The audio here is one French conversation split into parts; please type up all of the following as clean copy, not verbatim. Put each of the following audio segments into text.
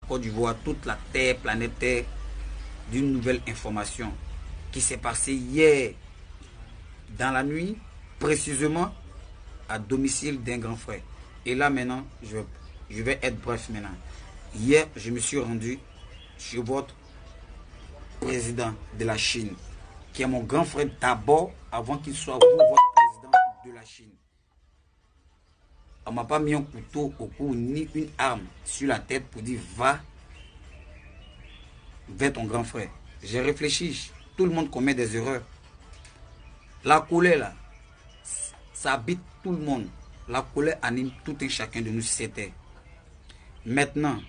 Côte d'Ivoire, toute la terre, planète Terre, d'une nouvelle information qui s'est passée hier dans la nuit, précisément à domicile d'un grand frère. Et là maintenant, je vais être bref maintenant. Hier, je me suis rendu chez votre président de la Chine, qui est mon grand frère d'abord, avant qu'il soit vous, votre président de la Chine. On ne m'a pas mis un couteau au cou ni une arme sur la tête pour dire va vers ton grand frère. J'ai réfléchi, tout le monde commet des erreurs. La colère là, ça habite tout le monde. La colère anime tout un chacun de nous sur cette terre. Maintenant,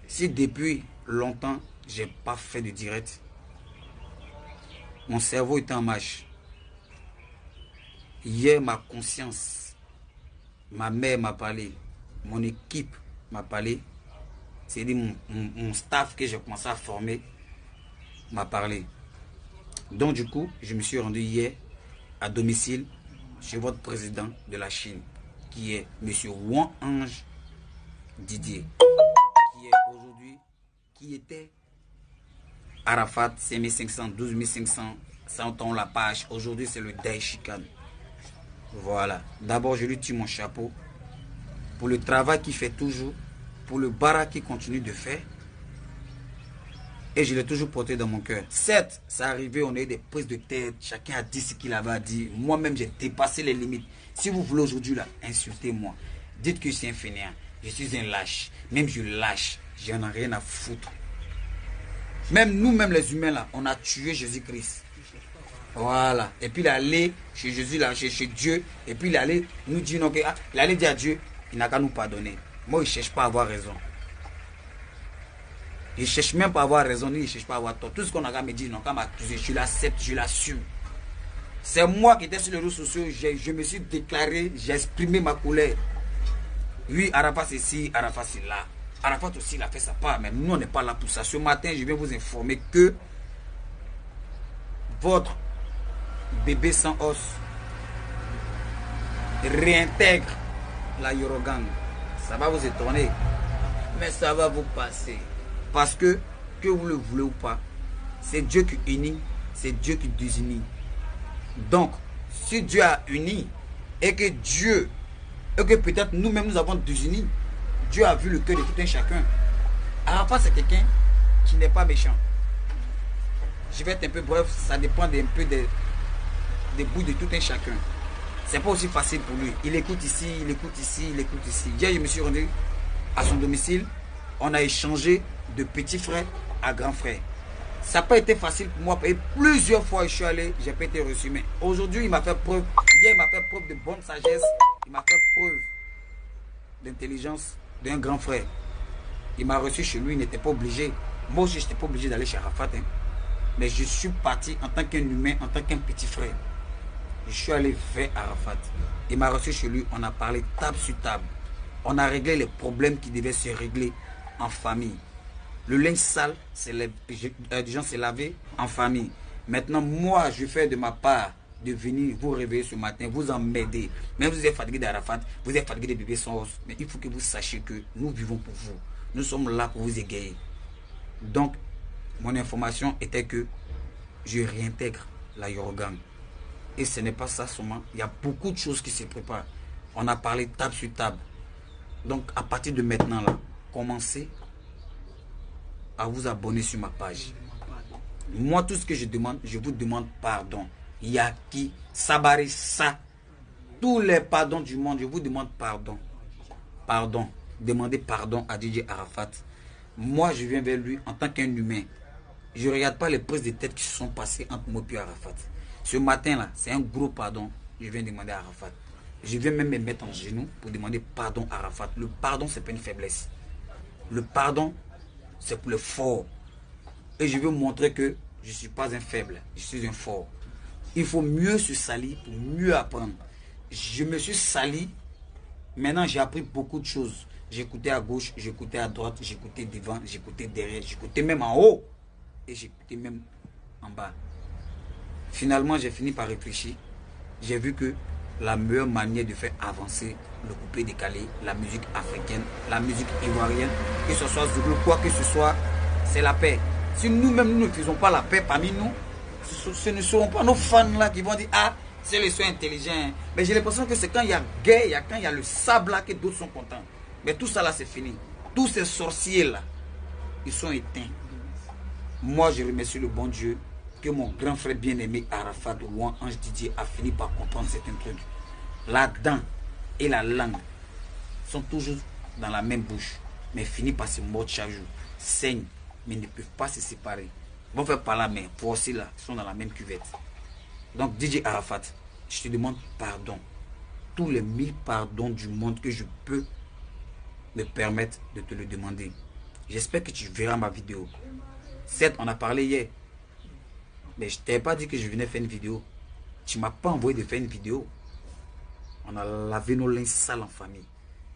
si depuis longtemps, je n'ai pas fait de direct, mon cerveau était en marche. Hier, ma conscience, ma mère m'a parlé, mon équipe m'a parlé, c'est-à-dire mon staff que j'ai commencé à former m'a parlé. Donc du coup, je me suis rendu hier à domicile chez votre président de la Chine, qui est M. Wang Ange Didier, qui est aujourd'hui, qui était Arafat 5500, 12500, 100 ans la page. Aujourd'hui, c'est le Daishikan. Voilà. D'abord, je lui tire mon chapeau pour le travail qu'il fait toujours, pour le bara qu'il continue de faire. Et je l'ai toujours porté dans mon cœur. Certes, ça arrivé, on a eu des prises de tête. Chacun a dit ce qu'il avait à dire. Moi-même, j'ai dépassé les limites. Si vous voulez aujourd'hui, là, insultez-moi. Dites que je suis un fainéant. Je suis un lâche. Même je lâche. J'en ai rien à foutre. Même nous-mêmes, les humains, là, on a tué Jésus-Christ. Voilà. Et puis, il est allé chez Jésus, là, chez Dieu. Et puis, il est allé nous dire, non, il allait dire à Dieu, il n'a qu'à nous pardonner. Moi, il ne cherche pas à avoir raison. Il ne cherche même pas à avoir raison, ni il ne cherche pas à avoir tort. Tout ce qu'on a qu'à me dire, non, qu'à m'accuser, je l'accepte, je l'assume. C'est moi qui étais sur les réseaux sociaux, je me suis déclaré, j'ai exprimé ma colère. Oui, Arafat c'est ici, Arafat c'est là. Arafat aussi, il a fait sa part, mais nous, on n'est pas là pour ça. Ce matin, je viens vous informer que votre bébé sans os réintègre la Yorogang. Ça va vous étonner, mais ça va vous passer. Parce que vous le voulez ou pas, c'est Dieu qui unit, c'est Dieu qui désunit. Donc, si Dieu a uni, et que Dieu, et que peut-être nous-mêmes nous avons désuni, Dieu a vu le cœur de tout un chacun. Arafat, c'est quelqu'un qui n'est pas méchant. Je vais être un peu bref, ça dépend un peu des bouts de tout un chacun. C'est pas aussi facile pour lui. Il écoute ici, il écoute ici, il écoute ici. Hier, je me suis rendu à son domicile. On a échangé de petit frère à grand frère. Ça n'a pas été facile pour moi. Et plusieurs fois, je suis allé, je n'ai pas été reçu. Mais aujourd'hui, il m'a fait preuve. Hier, il m'a fait preuve de bonne sagesse. Il m'a fait preuve d'intelligence d'un grand frère. Il m'a reçu chez lui, il n'était pas obligé. Moi aussi, je n'étais pas obligé d'aller chez Arafat. Hein. Mais je suis parti en tant qu'un humain, en tant qu'un petit frère. Je suis allé vers Arafat. Il m'a reçu chez lui, on a parlé table sur table. On a réglé les problèmes qui devaient se régler en famille. Le linge sale, les gens s'est lavé en famille. Maintenant, moi, je fais de ma part de venir vous réveiller ce matin, vous emmerder. Même vous êtes fatigué d'Arafat, vous êtes fatigué des bébés sans os. Mais il faut que vous sachiez que nous vivons pour vous. Nous sommes là pour vous égayer. Donc, mon information était que je réintègre la Yorogang. Et ce n'est pas ça seulement. Il y a beaucoup de choses qui se préparent. On a parlé table sur table. Donc, à partir de maintenant, là, commencez à vous abonner sur ma page. Moi, tout ce que je demande, je vous demande pardon. Yaki, Sabari, ça. Tous les pardons du monde, je vous demande pardon. Pardon. Demandez pardon à DJ Arafat. Moi, je viens vers lui en tant qu'un humain. Je ne regarde pas les prises de tête qui se sont passées entre moi et Arafat. Ce matin-là, c'est un gros pardon. Je viens demander à Arafat. Je viens même me mettre en genoux pour demander pardon à Arafat. Le pardon, ce n'est pas une faiblesse. Le pardon, c'est pour le fort. Et je veux montrer que je ne suis pas un faible. Je suis un fort. Il faut mieux se salir pour mieux apprendre. Je me suis sali. Maintenant, j'ai appris beaucoup de choses. J'écoutais à gauche, j'écoutais à droite, j'écoutais devant, j'écoutais derrière, j'écoutais même en haut. Et j'écoutais même en bas. Finalement, j'ai fini par réfléchir. J'ai vu que la meilleure manière de faire avancer le coupé décalé, la musique africaine, la musique ivoirienne, que ce soit Zouglou, quoi que ce soit, c'est la paix. Si nous-mêmes nous ne faisons pas la paix parmi nous, ce ne seront pas nos fans là qui vont dire ah, c'est les soins intelligents. Mais j'ai l'impression que c'est quand il y a guerre, quand il y a le sable là que d'autres sont contents. Mais tout ça là c'est fini. Tous ces sorciers là, ils sont éteints. Moi je remercie le bon Dieu que mon grand frère bien-aimé Arafat Ouan Ange Didier a fini par comprendre certains trucs. La dent et la langue sont toujours dans la même bouche, mais finissent par se mordre chaque jour, saignent, mais ne peuvent pas se séparer. Ils vont faire par la main, pour aussi là, ils sont dans la même cuvette. Donc DJ Arafat, je te demande pardon. Tous les 1000 pardons du monde que je peux me permettre de te le demander. J'espère que tu verras ma vidéo. Certes, on a parlé hier, mais je ne t'ai pas dit que je venais faire une vidéo. Tu ne m'as pas envoyé de faire une vidéo. On a lavé nos linges sales en famille.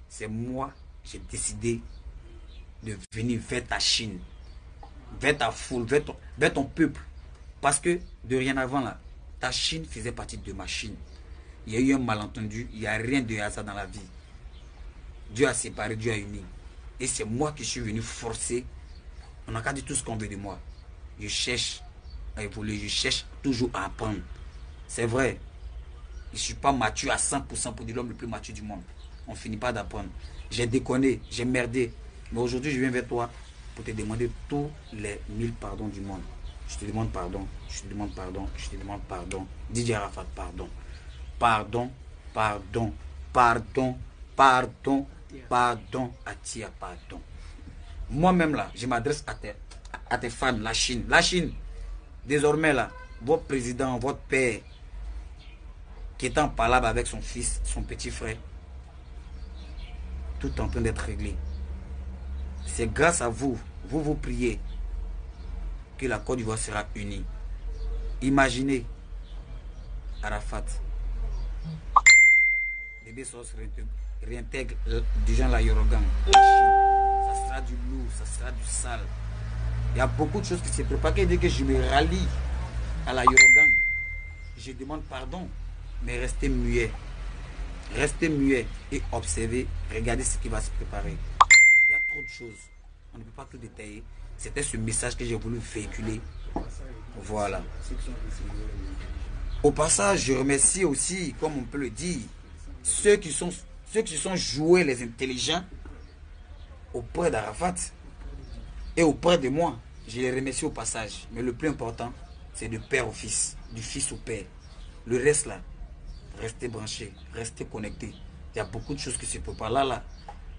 C'est moi, j'ai décidé de venir vers ta Chine, vers ta foule, vers ton peuple. Parce que de rien avant là, ta Chine faisait partie de ma Chine. Il y a eu un malentendu, il n'y a rien de hasard dans la vie. Dieu a séparé, Dieu a uni. Et c'est moi qui suis venu forcer. On n'a qu'à dire tout ce qu'on veut de moi. Je cherche à évoluer, je cherche toujours à apprendre. C'est vrai. Je ne suis pas mature à 100% pour dire l'homme le plus mature du monde. On ne finit pas d'apprendre. J'ai déconné, j'ai merdé. Mais aujourd'hui, je viens vers toi pour te demander tous les 1000 pardons du monde. Je te demande pardon, je te demande pardon, je te demande pardon. DJ Arafat, pardon. Pardon, pardon, pardon, pardon, pardon, Atia, pardon. Moi-même là, je m'adresse à tes fans, la Chine. La Chine, désormais là, votre président, votre père, qui est en palabre avec son fils, son petit frère, tout est en train d'être réglé. C'est grâce à vous, vous priez, que la Côte d'Ivoire sera unie. Imaginez, Arafat, Bébé Sos réintègre des gens la Yorogan, la Chine. Ça sera du lourd, ça sera du sale. Il y a beaucoup de choses qui se préparent. Dès que je me rallie à la Yorogan, je demande pardon. Mais restez muet. Restez muet et observez. Regardez ce qui va se préparer. Il y a trop de choses. On ne peut pas tout détailler. C'était ce message que j'ai voulu véhiculer. Voilà. Au passage, je remercie aussi, comme on peut le dire, ceux qui se sont joués les intelligents auprès d'Arafat et auprès de moi. Je les remercie au passage. Mais le plus important, c'est de père au fils, du fils au père. Le reste là, restez branchés, restez connectés. Il y a beaucoup de choses qui se préparent. Là,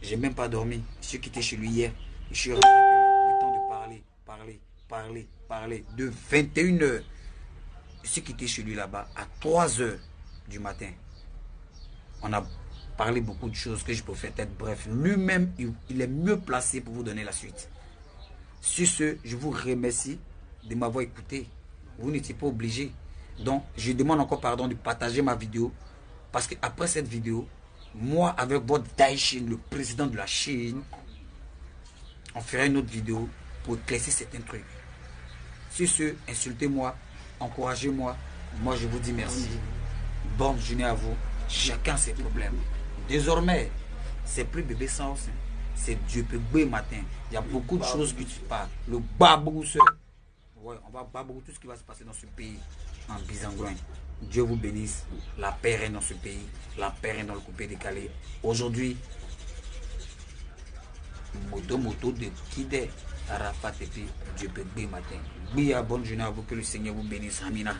j'ai même pas dormi. Je suis quitté chez lui hier. Je suis rentré le temps de parler. De 21 h. Je suis quitté chez lui là-bas à 3 h du matin. On a parlé beaucoup de choses que je peux faire être bref. Lui-même, il est mieux placé pour vous donner la suite. Sur ce, je vous remercie de m'avoir écouté. Vous n'étiez pas obligé. Donc, je demande encore pardon de partager ma vidéo. Parce qu'après cette vidéo, moi, avec votre Daishin, le président de la Chine, on fera une autre vidéo pour éclaircir certains trucs. Sur ce, insultez-moi, encouragez-moi. Moi, je vous dis merci. Bonne journée à vous. Chacun ses problèmes. Désormais, c'est plus bébé sans sein. C'est Dieu peut matin. Il y a beaucoup de choses que tu parles. Le babou seul. Ouais, on va babou tout ce qui va se passer dans ce pays en Bizangoin. Dieu vous bénisse. La paix règne dans ce pays. La paix règne dans le coupé décalé. Aujourd'hui, moto de Kidé, Arafat et puis Dieu peut matin. Bonne journée à vous. Que le Seigneur vous bénisse. Amina.